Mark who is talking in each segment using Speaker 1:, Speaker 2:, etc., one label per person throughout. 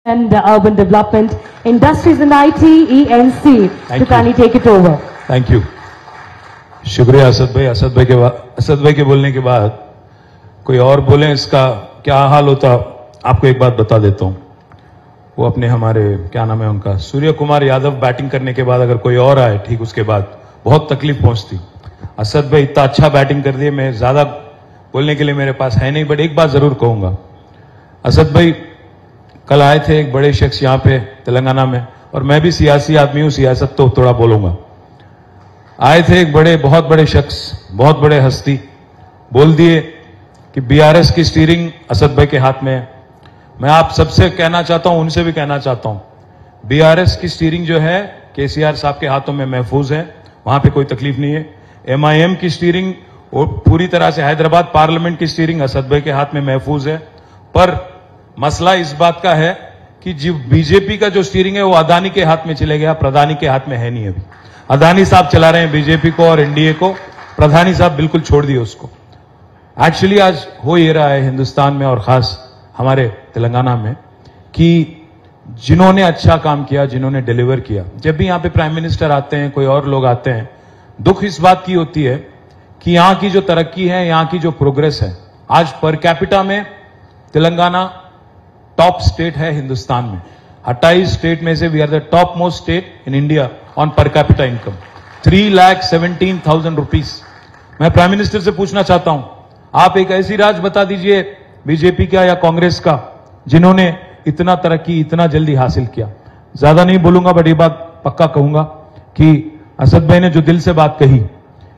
Speaker 1: and Urban Development, Industries and IT, ENC.
Speaker 2: Thank
Speaker 1: to kindly take it over.
Speaker 2: Thank you, शुक्रिया असद भाई। असद भाई के बोलने के बाद कोई और बोले इसका क्या हाल होता, आपको एक बात बता देता हूं। वो अपने हमारे क्या नाम है उनका, सूर्य कुमार यादव बैटिंग करने के बाद अगर कोई और आए ठीक उसके बाद बहुत तकलीफ पहुंचती। असद भाई इतना अच्छा बैटिंग कर दिए, मैं ज्यादा बोलने के लिए मेरे पास है नहीं, बट एक बात जरूर कहूंगा। असद भाई कल आए थे एक बड़े शख्स यहाँ पे तेलंगाना में, और मैं भी सियासी आदमी हूं, सियासत तो थोड़ा बोलूंगा। आए थे एक बहुत बड़े शख्स, बहुत बड़े हस्ती, बोल दिए कि बीआरएस की स्टीयरिंग असद भाई के हाथ में है। मैं आप सबसे कहना चाहता हूं, उनसे भी कहना चाहता हूं, बीआरएस की स्टीयरिंग जो है केसीआर साहब के हाथों में महफूज है, वहां पे कोई तकलीफ नहीं है। एमआईएम की स्टीयरिंग और पूरी तरह से हैदराबाद पार्लियामेंट की स्टीयरिंग असद भाई के हाथ में महफूज है। पर मसला इस बात का है कि जो बीजेपी का जो स्टीयरिंग है वो अदानी के हाथ में चले गया, प्रधानी के हाथ में है नहीं। अभी अदानी साहब चला रहे हैं बीजेपी को और एनडीए को, प्रधानी साहब बिल्कुल छोड़ दिए उसको। एक्चुअली आज हो ये रहा है हिंदुस्तान में और खास हमारे तेलंगाना में कि जिन्होंने अच्छा काम किया, जिन्होंने डिलीवर किया, जब भी यहां पे प्राइम मिनिस्टर आते हैं, कोई और लोग आते हैं, दुख इस बात की होती है कि यहां की जो तरक्की है, यहां की जो प्रोग्रेस है, आज पर कैपिटा में तेलंगाना टॉप स्टेट है हिंदुस्तान में। 28 स्टेट में से we are the top most state in India on per capita income, 3,17,000 rupees. मैं प्राइम मिनिस्टर से पूछना चाहता हूं, आप एक ऐसी राज्य बता दीजिए बीजेपी का या कांग्रेस का जिन्होंने इतना तरक्की इतना जल्दी हासिल किया। ज्यादा नहीं बोलूंगा, बट ये बात पक्का कहूंगा कि असद भाई ने जो दिल से बात कही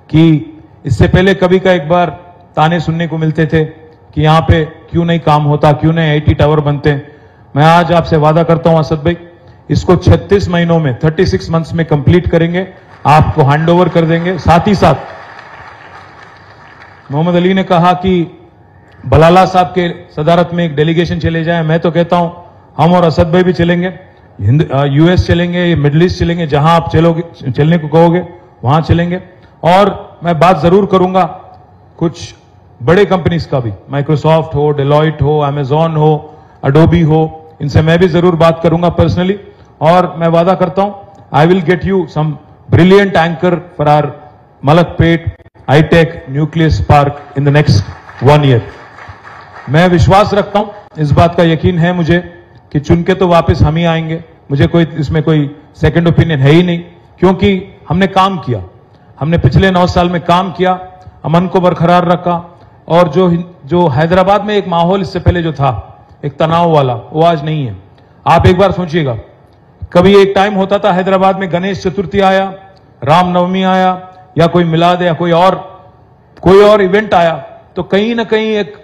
Speaker 2: कि इससे पहले कभी का एक बार ताने सुनने को मिलते थे कि यहां पे क्यों नहीं काम होता, क्यों नहीं आईटी टावर बनते। मैं आज आपसे वादा करता हूं असद भाई, इसको 36 महीनों में 36 मंथ्स में कंप्लीट करेंगे, आपको हैंडओवर कर देंगे। साथ ही साथ मोहम्मद अली ने कहा कि बलाला साहब के सदारत में एक डेलीगेशन चले जाए। मैं तो कहता हूं हम और असद भाई भी चलेंगे, यूएस चलेंगे, मिडिल ईस्ट चलेंगे, जहां आप चलने को कहोगे वहां चलेंगे। और मैं बात जरूर करूंगा कुछ बड़े कंपनीज का भी, माइक्रोसॉफ्ट हो, डेलॉइट हो, अमेजॉन हो, अडोबी हो, इनसे मैं भी जरूर बात करूंगा पर्सनली। और मैं वादा करता हूं I will get you some brilliant anchor for our Malakpet hitech nucleus park in the next 1 year. मैं विश्वास रखता हूं, इस बात का यकीन है मुझे कि चुन के तो वापस हम ही आएंगे। मुझे कोई इसमें कोई सेकंड ओपिनियन है ही नहीं, क्योंकि हमने काम किया, हमने पिछले 9 साल में काम किया, अमन को बरकरार रखा। और जो हैदराबाद में एक माहौल इससे पहले जो था एक तनाव वाला, वो आज नहीं है। आप एक बार सोचिएगा, कभी एक टाइम होता था हैदराबाद में गणेश चतुर्थी आया, रामनवमी आया, या कोई मिलाद या कोई और इवेंट आया, तो कहीं ना कहीं एक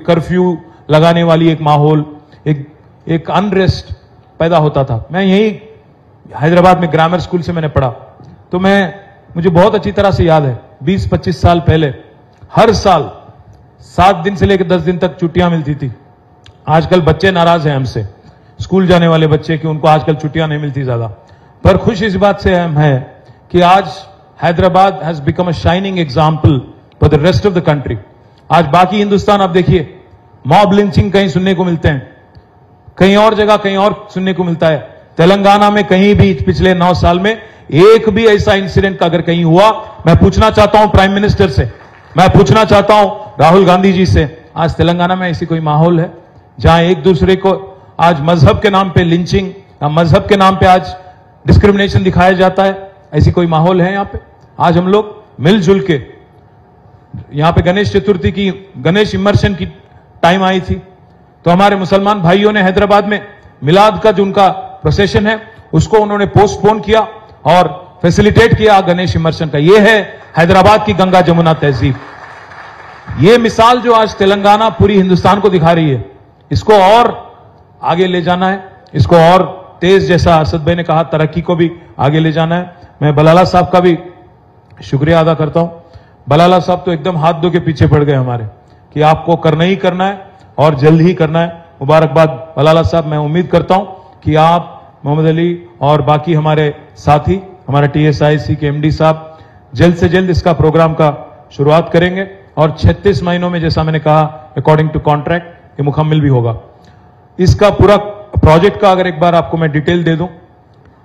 Speaker 2: कर्फ्यू लगाने वाली एक माहौल, एक अनरेस्ट पैदा होता था। मैं यही हैदराबाद में ग्रामर स्कूल से मैंने पढ़ा, तो मुझे बहुत अच्छी तरह से याद है 20-25 साल पहले हर साल 7 दिन से लेकर 10 दिन तक छुट्टियां मिलती थी। आजकल बच्चे नाराज हैं हमसे, स्कूल जाने वाले बच्चे, कि उनको आजकल छुट्टियां नहीं मिलती ज्यादा। पर खुश इस बात से हम है कि आज Hyderabad has become a shining example for the rest of the country. आज बाकी हिंदुस्तान आप देखिए, मॉब लिंचिंग कहीं सुनने को मिलते हैं, कहीं और जगह कहीं और सुनने को मिलता है। तेलंगाना में कहीं भी पिछले 9 साल में एक भी ऐसा इंसिडेंट अगर कहीं हुआ, मैं पूछना चाहता हूं प्राइम मिनिस्टर से, मैं पूछना चाहता हूं राहुल गांधी जी से, आज तेलंगाना में ऐसी कोई माहौल है जहां एक दूसरे को आज मजहब के नाम पे लिंचिंग या मजहब के नाम पे आज डिस्क्रिमिनेशन दिखाया जाता है? ऐसी कोई माहौल है यहां पे? आज हम लोग मिलजुल के, यहां पे गणेश चतुर्थी की, गणेश इमर्शन की टाइम आई थी, तो हमारे मुसलमान भाइयों ने हैदराबाद में मिलाद का जो उनका प्रोसेशन है उसको उन्होंने पोस्टपोन किया और फैसिलिटेट किया गणेश इमर्शन का। यह है हैदराबाद की गंगा जमुना तहजीब। यह मिसाल जो आज तेलंगाना पूरी हिंदुस्तान को दिखा रही है, इसको और आगे ले जाना है, इसको और तेज, जैसा असद भाई ने कहा, तरक्की को भी आगे ले जाना है। मैं बलाला साहब का भी शुक्रिया अदा करता हूं। बलाला साहब तो एकदम हाथ धो के पीछे पड़ गए हमारे कि आपको करना ही करना है और जल्द ही करना है। मुबारकबाद बलाला साहब। मैं उम्मीद करता हूं कि आप, मोहम्मद अली और बाकी हमारे साथी, हमारे TSIC के MD साहब जल्द से जल्द इसका प्रोग्राम का शुरुआत करेंगे और 36 महीनों में, जैसा मैंने कहा, अकॉर्डिंग टू कॉन्ट्रैक्ट ये मुकम्मल भी होगा। इसका पूरा प्रोजेक्ट का अगर एक बार आपको मैं डिटेल दे दूं,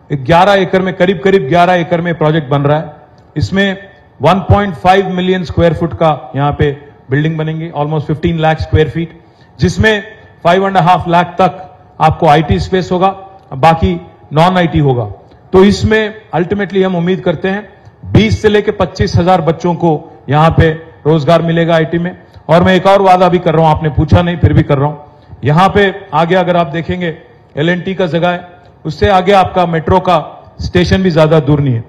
Speaker 2: 11 एकड़ में करीब 11 एकड़ में प्रोजेक्ट बन रहा है। इसमें 1.5 मिलियन स्क्वायर फुट का यहां पे बिल्डिंग बनेंगी, ऑलमोस्ट 15 लाख स्क्वायर फीट, जिसमें 5.5 लाख तक आपको आईटी स्पेस होगा, बाकी नॉन आईटी होगा। तो इसमें अल्टीमेटली हम उम्मीद करते हैं 20 से लेकर 25,000 बच्चों को यहां पे रोजगार मिलेगा आईटी में। और मैं एक और वादा भी कर रहा हूं, आपने पूछा नहीं फिर भी कर रहा हूं, यहां पे आगे अगर आप देखेंगे एलएनटी का जगह है, उससे आगे आपका मेट्रो का स्टेशन भी ज्यादा दूर नहीं है।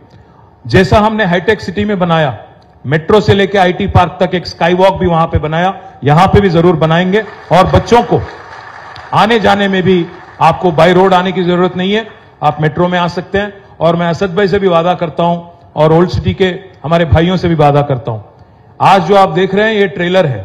Speaker 2: जैसा हमने हाईटेक सिटी में बनाया, मेट्रो से लेकर आईटी पार्क तक एक स्काई वॉक भी वहां पे बनाया, यहां पे भी जरूर बनाएंगे। और बच्चों को आने जाने में भी आपको बाय रोड आने की जरूरत नहीं है, आप मेट्रो में आ सकते हैं। और मैं असद भाई से भी वादा करता हूं और ओल्ड सिटी के हमारे भाइयों से भी वादा करता हूं, आज जो आप देख रहे हैं ये ट्रेलर है,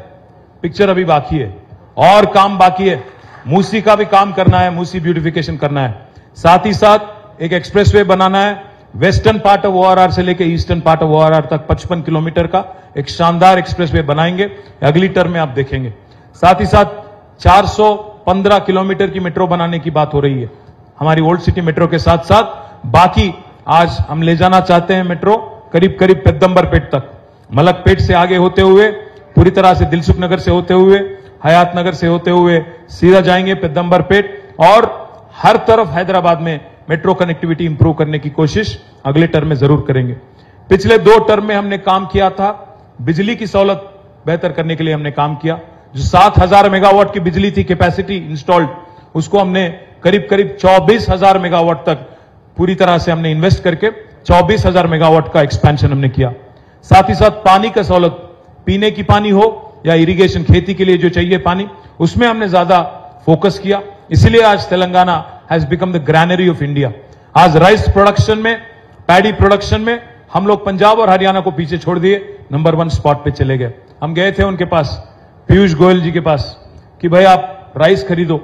Speaker 2: पिक्चर अभी बाकी है और काम बाकी है। मूसी का भी काम करना है, मूसी ब्यूटिफिकेशन करना है, साथ ही साथ एक एक्सप्रेसवे बनाना है वेस्टर्न पार्ट ऑफ ओआरआर से लेकर ईस्टर्न पार्ट ऑफ ओआरआर तक 55 किलोमीटर का एक शानदार एक्सप्रेसवे बनाएंगे, अगली टर्म में आप देखेंगे। साथ ही साथ 415 किलोमीटर की मेट्रो बनाने की बात हो रही है हमारी ओल्ड सिटी मेट्रो के साथ साथ। बाकी आज हम ले जाना चाहते हैं मेट्रो करीब पेद्दंबरपेट तक, मलकपेट से आगे होते हुए पूरी तरह से दिलसुख नगर से होते हुए हयात नगर से होते हुए सीधा जाएंगे पेद्दंबरपेट, और हर तरफ हैदराबाद में मेट्रो कनेक्टिविटी इंप्रूव करने की कोशिश अगले टर्म में जरूर करेंगे। पिछले 2 टर्म में हमने काम किया था, बिजली की सहूलत बेहतर करने के लिए हमने काम किया। जो 7,000 मेगावाट की बिजली थी कैपेसिटी इंस्टॉल्ड, उसको हमने करीब 24,000 मेगावाट तक पूरी तरह से हमने इन्वेस्ट करके 24,000 मेगावाट का एक्सपेंशन हमने किया। साथ ही साथ पानी का सहूलत, पीने की पानी हो या इरिगेशन खेती के लिए जो चाहिए पानी, उसमें हमने ज्यादा फोकस किया। इसीलिए आज Telangana has become the granary of India. आज राइस प्रोडक्शन में, पैडी प्रोडक्शन में हम लोग पंजाब और हरियाणा को पीछे छोड़ दिए, नंबर 1 स्पॉट पे चले गए। हम गए थे उनके पास, पीयूष गोयल जी के पास, कि भाई आप राइस खरीदो,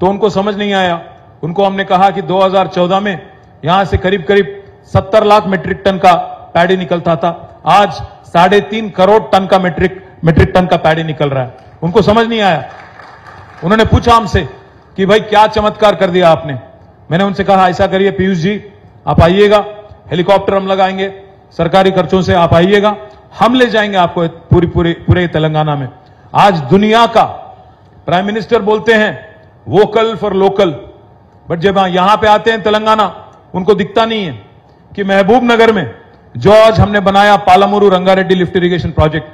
Speaker 2: तो उनको समझ नहीं आया। उनको हमने कहा कि 2014 में यहां से करीब 70 लाख मेट्रिक टन का पैडी निकलता था, आज 3.5 करोड़ टन का मेट्रिक टन का पैडी निकल रहा है। उनको समझ नहीं आया। उन्होंने पूछा हमसे कि भाई क्या चमत्कार कर दिया आपने। मैंने उनसे कहा ऐसा करिए पीयूष जी, आप आइएगा, हेलीकॉप्टर हम लगाएंगे, सरकारी खर्चों से आप आइएगा, हम ले जाएंगे आपको पूरे तेलंगाना में। आज दुनिया का प्राइम मिनिस्टर बोलते हैं वोकल फॉर लोकल, बट जब यहां पे आते हैं तेलंगाना, उनको दिखता नहीं है कि महबूब नगर में जो आज हमने बनाया पालामुरु रंगारेड्डी लिफ्ट इरिगेशन प्रोजेक्ट,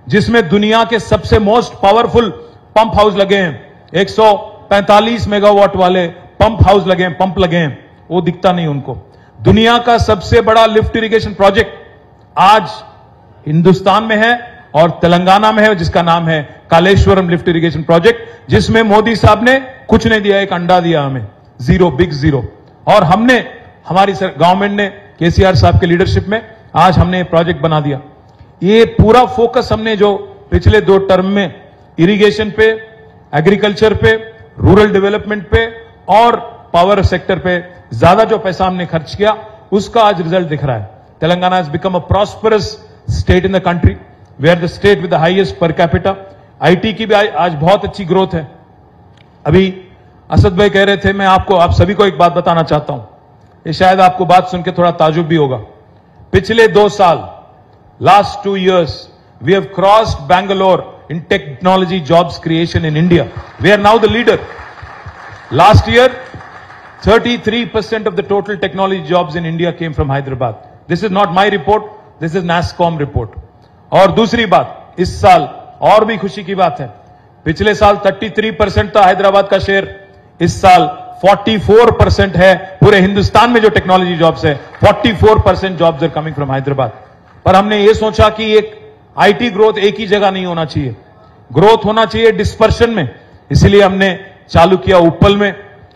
Speaker 2: जिसमें दुनिया के सबसे मोस्ट पावरफुल पंप हाउस लगे हैं, 145 मेगावाट वाले पंप हाउस लगे हैं, पंप लगे हैं, वो दिखता नहीं उनको। दुनिया का सबसे बड़ा लिफ्ट इरिगेशन प्रोजेक्ट आज हिंदुस्तान में है और तेलंगाना में है, जिसका नाम है कालेश्वरम लिफ्ट इरिगेशन प्रोजेक्ट, जिसमें मोदी साहब ने कुछ नहीं दिया, एक अंडा दिया हमें, जीरो, बिग जीरो। और हमने, हमारी गवर्नमेंट ने केसीआर साहब के लीडरशिप में आज हमने प्रोजेक्ट बना दिया। ये पूरा फोकस हमने जो पिछले 2 टर्म में इरिगेशन पे, एग्रीकल्चर पे, रूरल डेवलपमेंट पे और पावर सेक्टर पे ज्यादा जो पैसा हमने खर्च किया, उसका आज रिजल्ट दिख रहा है। Telangana has become a prosperous state in the country, we are the state with the highest per capita. IT की भी आज बहुत अच्छी ग्रोथ है। अभी असद भाई कह रहे थे, मैं आप सभी को एक बात बताना चाहता हूं, ये शायद आपको बात सुन के थोड़ा ताजुब भी होगा। पिछले 2 साल, last 2 years, we have crossed Bangalore in technology jobs creation in India. We are now the leader. Last year, 33% of the total technology jobs in India came from Hyderabad. This is not my report, this is NASSCOM report. और दूसरी बात, इस साल और भी खुशी की बात है, पिछले साल 33% था हैदराबाद का शेयर, इस साल 44% है पूरे हिंदुस्तान में जो टेक्नोलॉजी जॉब्स है, 44% jobs are coming from Hyderabad. पर हमने ये सोचा कि एक आईटी ग्रोथ एक ही जगह नहीं होना चाहिए, ग्रोथ होना चाहिए डिस्पर्शन में, इसीलिए हमने चालू किया उप्पल में,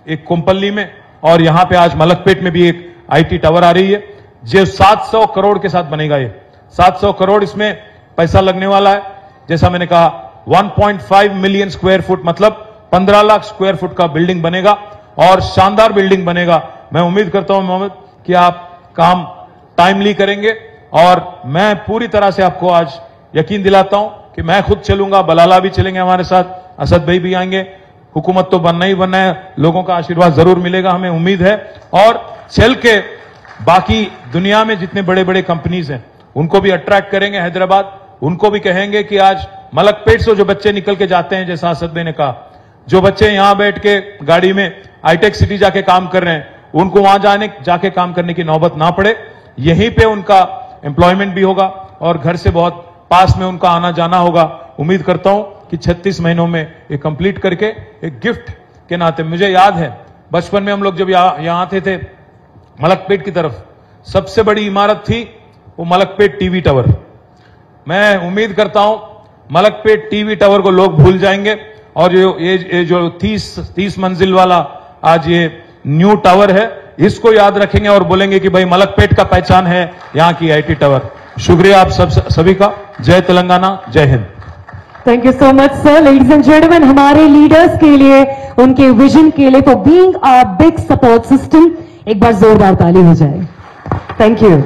Speaker 2: एक कोम्पल्ली में, और यहां पे आज मलकपेट में भी एक आईटी टावर आ रही है, जो 700 करोड़ के साथ बनेगा। ये 700 करोड़, इसमें पैसा लगने वाला है, जैसा मैंने कहा 1.5 मिलियन स्क्वायर फुट, मतलब 15 लाख स्क्वायर फुट का बिल्डिंग बनेगा और शानदार बिल्डिंग बनेगा। मैं उम्मीद करता हूं मोहम्मद कि आप काम टाइमली करेंगे, और मैं पूरी तरह से आपको आज यकीन दिलाता हूं कि मैं खुद चलूंगा, बलाला भी चलेंगे हमारे साथ, असद भाई भी आएंगे, हुकूमत तो बनना ही बनना है, लोगों का आशीर्वाद जरूर मिलेगा, हमें उम्मीद है। और चल के बाकी दुनिया में जितने बड़े बड़े कंपनीज हैं उनको भी अट्रैक्ट करेंगे हैदराबाद, उनको भी कहेंगे कि आज मलकपेट से जो बच्चे निकल के जाते हैं, जैसा असद भाई ने कहा, जो बच्चे यहां बैठ के गाड़ी में हाईटेक सिटी जाके काम कर रहे हैं, उनको वहां जाके काम करने की नौबत ना पड़े, यहीं पे उनका एम्प्लॉयमेंट भी होगा और घर से बहुत पास में उनका आना जाना होगा। उम्मीद करता हूं कि 36 महीनों में ये कंप्लीट करके एक गिफ्ट के नाते, मुझे याद है बचपन में हम लोग जब यहां आते थे मलकपेट की तरफ, सबसे बड़ी इमारत थी वो मलकपेट टीवी टावर। मैं उम्मीद करता हूं मलकपेट टीवी टावर को लोग भूल जाएंगे और ये जो 30 मंजिल वाला आज ये न्यू टावर है, इसको याद रखेंगे और बोलेंगे कि भाई मलकपेट का पहचान है यहां की आईटी टावर। शुक्रिया आप सभी का। जय तेलंगाना, जय Hind.
Speaker 1: Thank you so much, sir. Ladies and gentlemen, हमारे लीडर्स के लिए, उनके विजन के लिए, for being our big support system, एक बार जोरदार ताली हो जाए। Thank you.